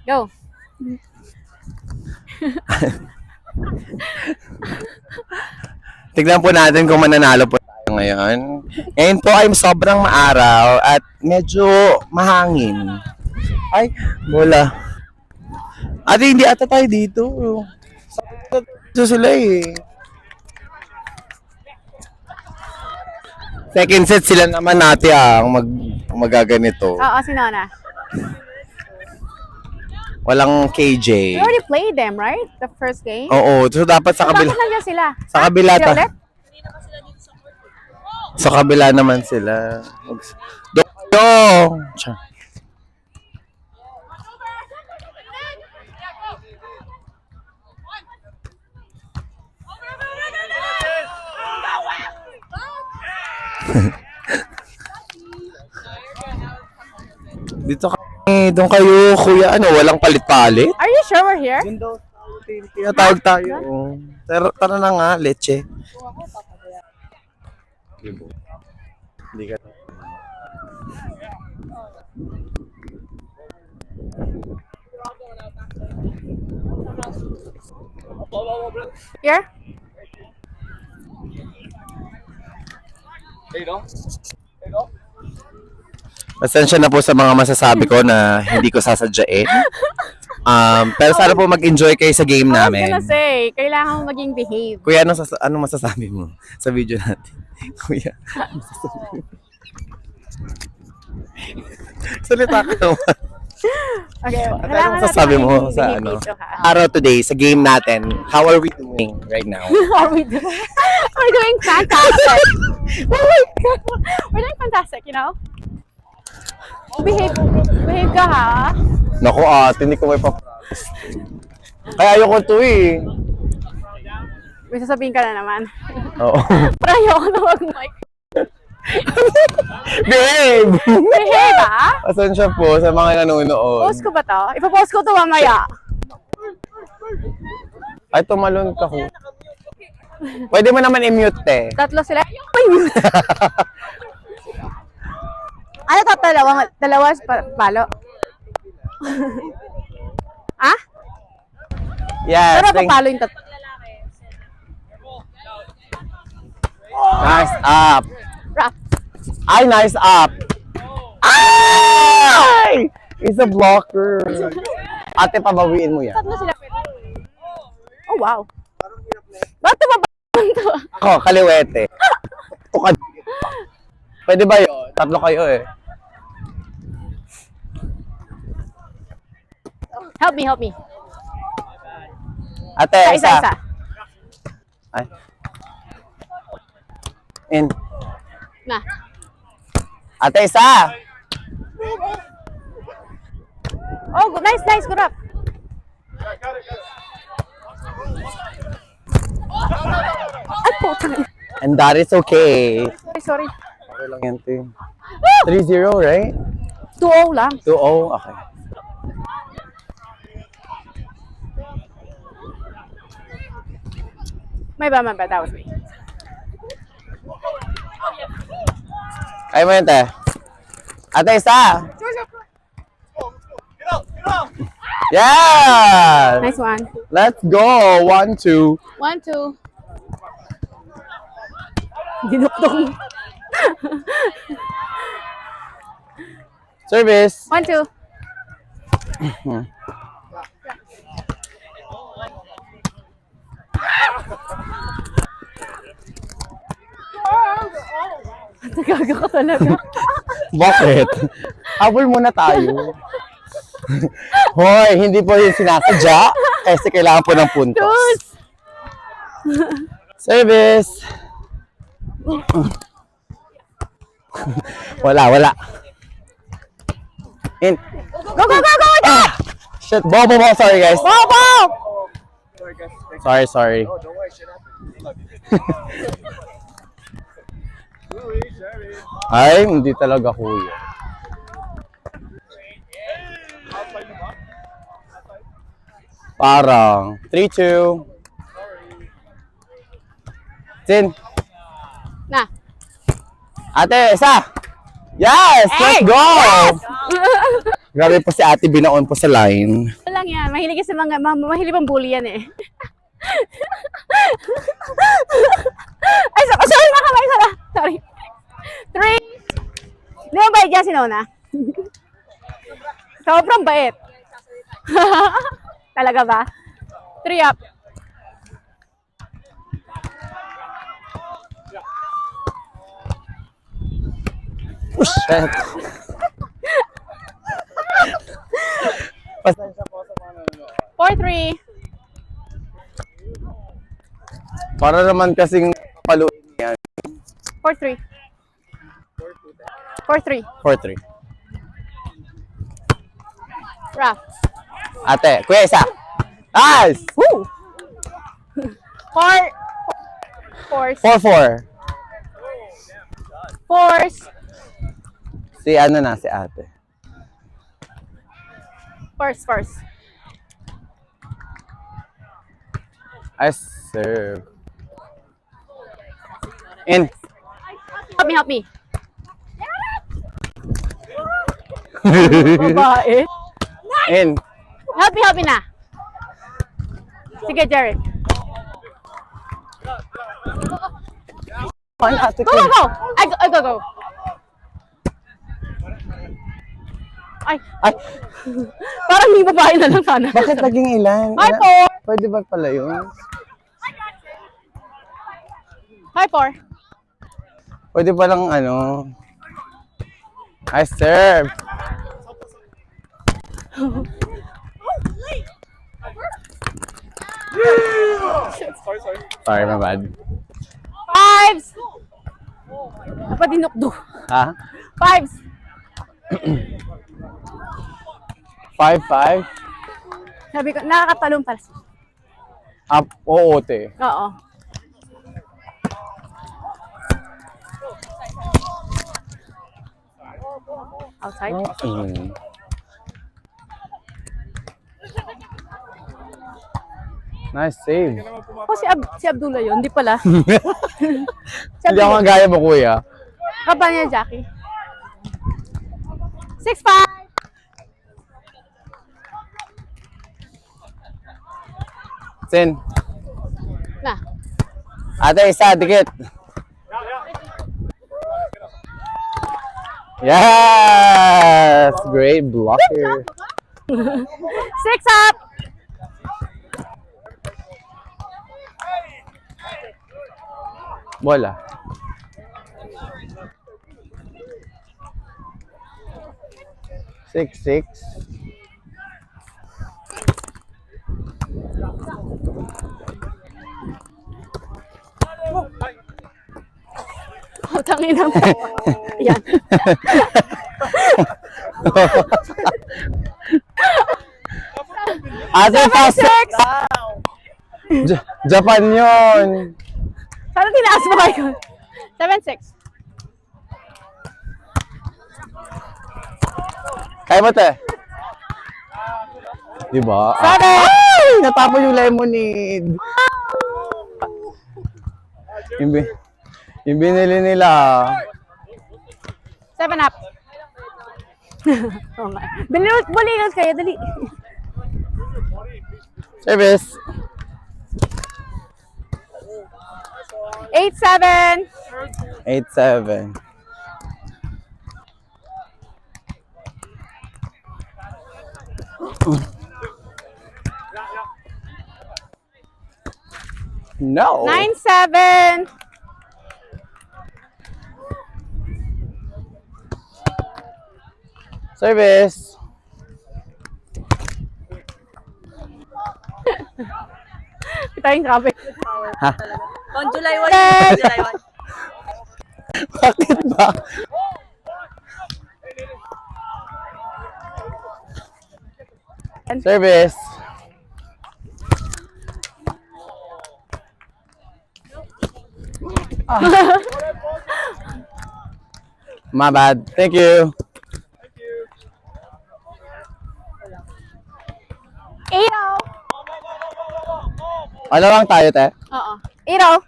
Go. Tignan po natin kung mananalo po tayo ngayon. Ngayon po ay sobrang maaraw at medyo mahangin. Ay, bola. Ate, hindi ata tayo dito. Sa sila eh. Second set sila naman natin ang magaganito. Oo, si Nona. Walang KJ. We already played them, right? The first game? Oo, so dapat sa kabila. Bakit nandiyan sila? Sa kabila Sila ta. ulit? Sa kabila naman sila. Doyo! Dito kami, doon kayo, kuya, ano, walang palit-palit? Are you sure we're here? Doon daw, tinatawag tayo. Tara na nga, leche. Hindi ka. Here? Pasensya na po sa mga masasabi ko na hindi ko sasadyain. Pero sana po mag-enjoy kayo sa game I was namin. gonna say, kailangan mo maging behave. Kuya, anong masasabi mo sa video natin? Kuya, anong masasabi mo? Salita ka naman. Okay, Anong masasabi mo sa ano? Araw today, sa game natin, how are we doing right now? How are we doing? We're doing fantastic. Oh my God. We're doing fantastic, you know? Behave ka ha? Naku hindi ko may pa-promise. Kaya ayoko to eh. May sasabihin ka na naman. Oo. Parang ayoko na mag-mic. Babe! Behave ha? Pasensya po sa mga nanonood. Post ko ba to? Ipapost ko to mamaya. Ay, tumalon ka ko. Pwede mo naman i-mute eh. Tatlo sila. May mute. Ano to? Dalawa palo. Ah? Yes. Pero papalo yung tatlo. Nice up. Rap. Ay, nice up. Ay! It's a blocker. Ate, pabawiin mo yan. Tatlo sila. Oh, wow. Ba't tumabang to? Ako, kaliwete. Tukad. Pwede ba yun? Tatlo kayo eh. Help me. Ate, Isa. Ay. In. Na. Ate, isa. Oh, nice. Good up. Ay, putang. And that is okay. Sorry. Okay lang yan, te. 3-0, right? 2-0 lang. 2-0? Okay. My bad. That was me. Ay mo yun, te. Ate, isa. Yeah! Nice one. Let's go. 1-2. 1-2. Dinukdong. Service. 1-2. Nagaga ka talaga. Bakit? Habol muna tayo. Hoy, hindi po yung sinasadya. Kasi kailangan po ng puntos. Tus! Service. Wala. In. Go! Ah! Shit, bobo. Sorry, guys. Bobo! Sorry. Ay, hindi talaga kuya. Parang 3-2. Tin. Na. Ate, isa. Yes, let's Hey! go. Yes! Grabe po si ate, binaon po sa line. Ito lang yan. Mahilig sa mga, mahilig pang bully yan eh. Ay, sorry mga kamay, sorry. 3. Di ba bait yan si Nona? Sobrang bait. Talaga ba? 3 up. Shit. Pasensya po sa mga nanonood. 4-3. Para naman kasing paluin yan. 4-3. 4-3. 4-3. Rough. Ate, kuya isa. Nice! Woo! 4. 4-4. Force. Si ano na, si ate. Force. I serve. In. Help me. Babae. In. Help me na. Sige, Jerry. Paano ate Go. I go. Ay, Ay, parang may babae na lang sana. bakit naging ilan? Hi, 4. Pwede ba pala yun? Hi, 4. Pwede palang ano. I serve. Sorry, my bad. 5s. Apa dinukdo? Ha? 5s. 5-5? Sabi ko, nakakatalong pala siya. Up, oo, te. Oo. Outside? Mm. Nice save. Ako si Abdullah yun, hindi pala. Si Hindi ako Abdullah. gaya mo, kuya. Kaba niya, Jackie. 6-5. Sin. Na. Ate, isa, dikit. Yes! Great blocker. 6 up. Bola. Six. Utangin ng Yan. Ate, fast. 6. Japan yun. Sana tinaas mo kayo. 7-6. Kaya mo, te. Diba? Seven. Ay! Natapon yung lemonade. Yung binili nila. 7 up. Oo nga. Bulingot kayo, dali. Service. 8-7. 8-7. No. 9-7. Service. Kita yung traffic. Ha? On July 1. Yes. July 1. Bakit ba? Service. My bad. Thank you. 8-0. Ano lang tayo, te? Oo. 8-0.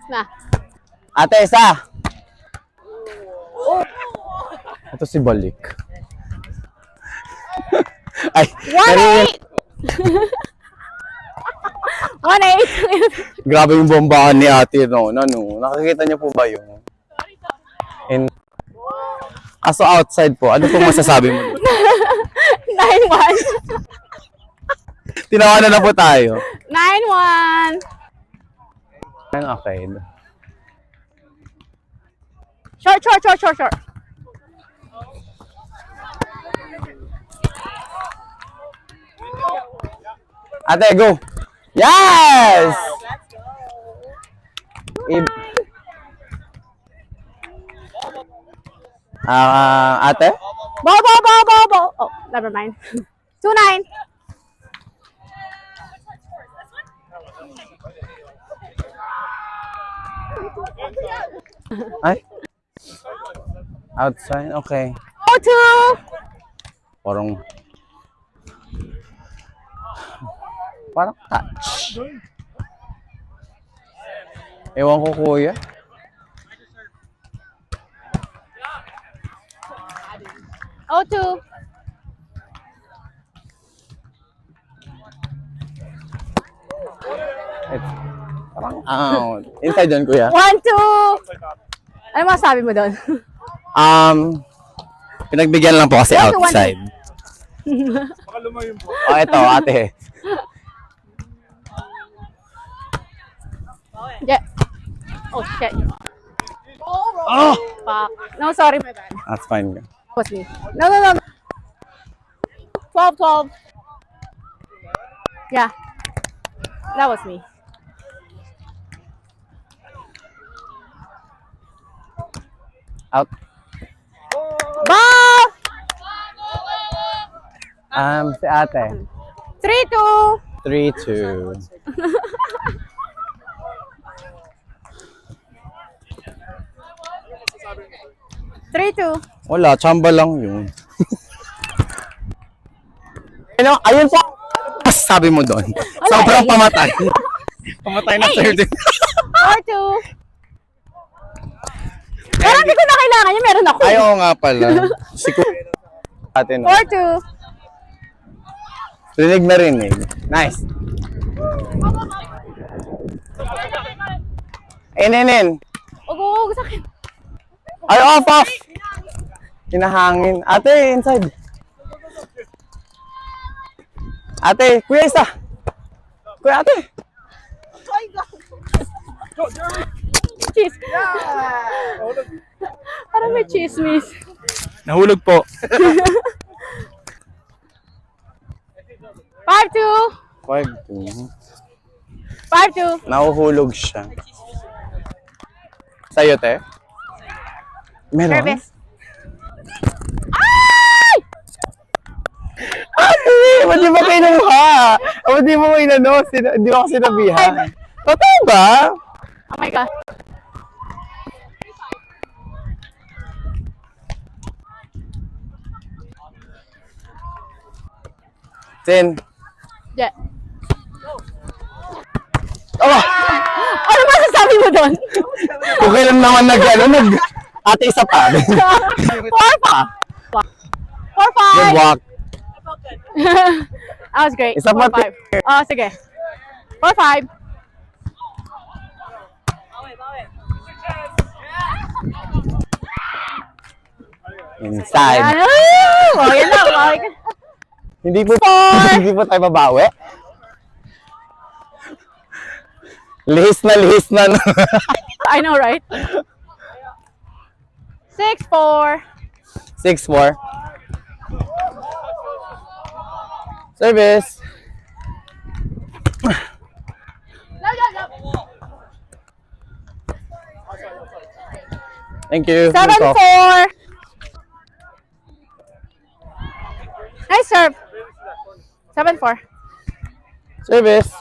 Na. Ate, isa! Ito si Balik. Ay, 1-8. 1-8. grabe yung bombahan ni ate, no? Ano? Nakikita niyo po ba yung... Aso outside po, ano po masasabi mo? 9-1. Tinawanan na po tayo. 9-1. Okay. Short. Ate, go! Yes! Ate? Ball. Oh, never mind. 2-9. Ay? Outside? Okay. 0-2. Parang touch. Ewan ko, kuya. Oh, 2. Parang out. Inside yun, kuya. 1-2. Ano masabi mo doon? Pinagbigyan lang po kasi 1-2. outside. Oh, ito, ate. Yeah. Oh, shit. Oh! Fuck. No, sorry, my bad. That's fine. Was me. No. 12. Yeah. That was me. Out. Ball! Si ate. 3-2. 3-2. Wala, chamba lang yun. Ayun po. Sabi mo doon. Sobrang pamatay. Pamatay na third. 4-2. Pero hindi ko na kailangan yun. Meron ako. Ayaw nga pala. Si ate no. 4-2. Rinig na rinig. Nice. In. Ug, sakit. Ay, off. Hinahangin. Ate, inside. Ate, kuya isa. Kuya, ate. Cheese. Parang may chismis. Nahulog po. 5-2. 5-2. 5-2. Nahuhulog siya. Sa'yo, te? Meron? Service. Ba't di ba kayo nanuha? Ba't di mo kayo nanuha? Di ba ako sinabihan? Totoo ba? Oh my God. Ten. Yeah. Oh! Ano masasabi mo doon? Okay lang naman ate isa pa. 4-5. Good walk. That was great. Isa pa. 4-5. Oh, sige. 4-5. Inside. Oh, yan lang. Okay. Hindi po tayo babawi. Lihis na. No? I know, right? 6-4. 6-4. Service. Thank you. 7-4. Nice serve. 7-4. Service.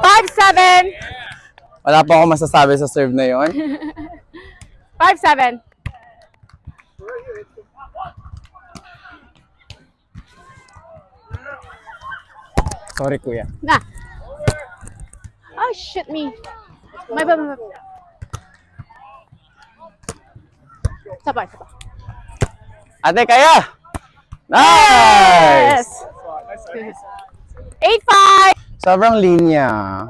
Five, 7. Wala pa ako masasabi sa serve na yon. 5-7. Sorry, kuya. Na. Oh, shit me. My bad, my bad. Isa pa. Ate, kaya! Nice! 8-5. Sobrang linya.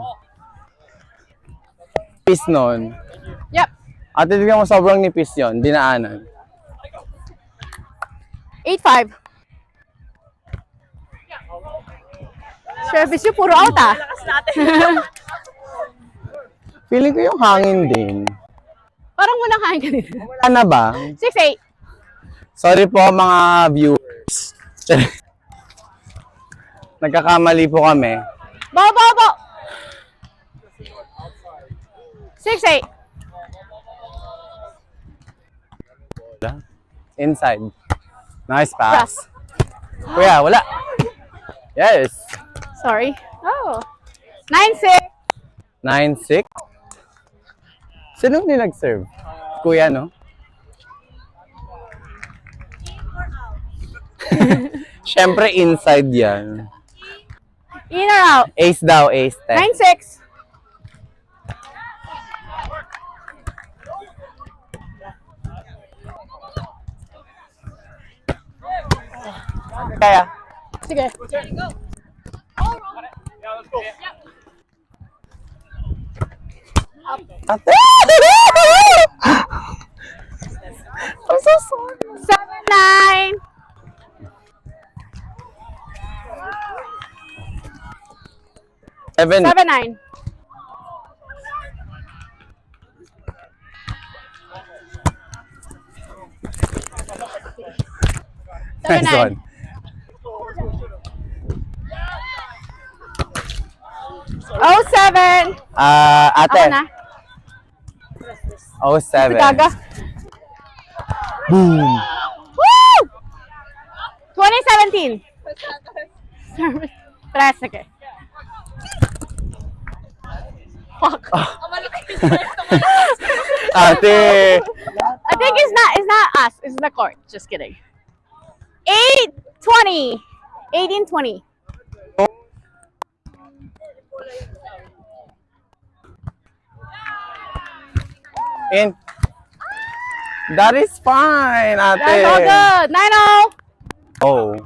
Nipis nun. Yep. Ate, tignan mo sobrang nipis yun. Dinaanan. 8-5. Service yung puro out ah. Feeling ko yung hangin din. Parang walang kain ka dito. Wala na ba? 6-8. Sorry po mga viewers. Nagkakamali po kami. Bo. 6-8. Inside. Nice pass. Kuya, wala. Yes. Sorry. Oh. 9-6. 9-6. Sino nag-serve? Kuya, no? Siyempre, inside yan. In or out? Ace daw, ace. 9-6. Kaya. Sige. Ate! I'm so sorry. 7-9. Seven. 7-9. Nice one. 7. Ate. Ako na. 07. Gaga. Boom. Woo! 2017. Tres, okay. Fuck. Ate. I think it's not us. It's the court. Just kidding. 8-20. 18-20. In. That is fine, ate. That's all good. 9-0. Oh.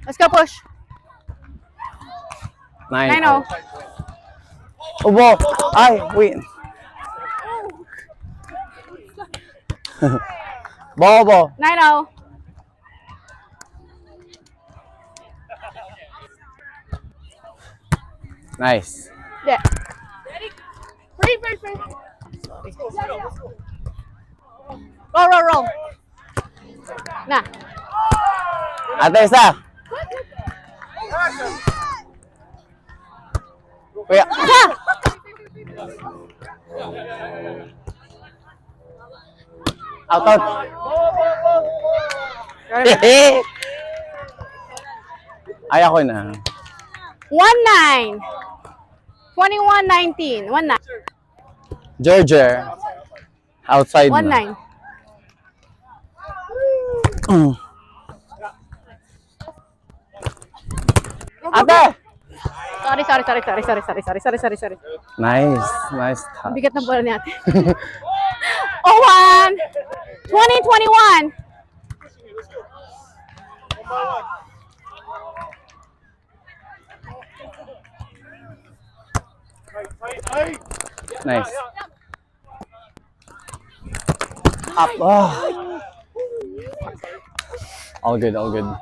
Let's go push. 9-0. 9-0. Ubo. Ay, wait. Bobo. 9-0. Nice. Yeah. Free. Roll. Nah. Ate, isa. Kuya. Isa. Out. Ay, ako na. 1-9. 21-19. 1-9. Georgia. Outside na. 1-9. Ate! Sorry. Nice touch. Bigat ng bola ni ate. 0-1. 20-21. Nice. Up. Oh. All good. 1-21.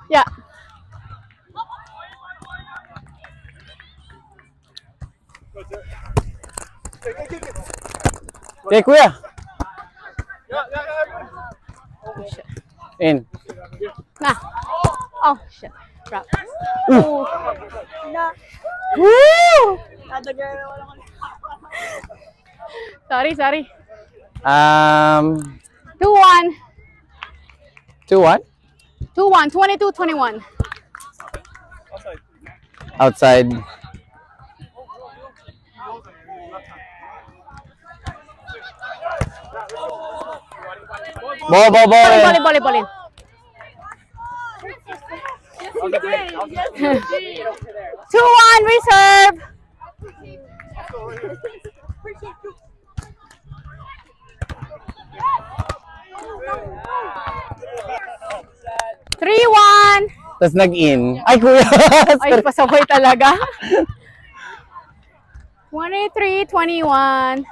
Yeah. Okay, kuya. Oh, shit. In. Nah. Oh, shit. Drop. Na. Woo! Tadagal. Sorry. 2-1. 2-1. 22-21. Outside. Ball, ball, ball. 2-1 reserve. Three, one. Tapos nag-in. Ay, kuya! Ay, pasaway talaga. 23-21.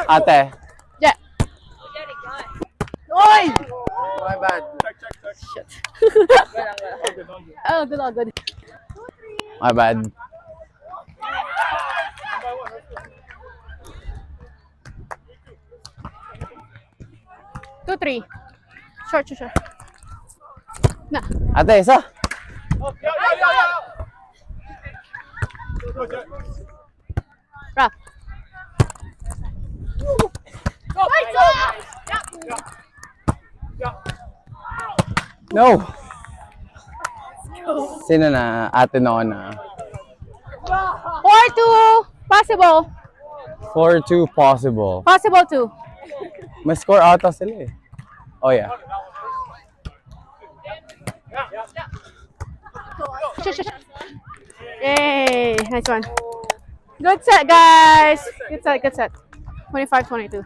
Ate. Yeah. Oy! My bad. Oh, good, oh, good. My bad. Two, three. Short, short, short. Na. Ate, isa. Rough. No. Sino na? Ate Nona. 4-2. Possible. 4-2 possible. Possible 2. May score ata sila eh. Oh yeah. Yay. Nice one. Good set, guys. Good set, good set. 25-22.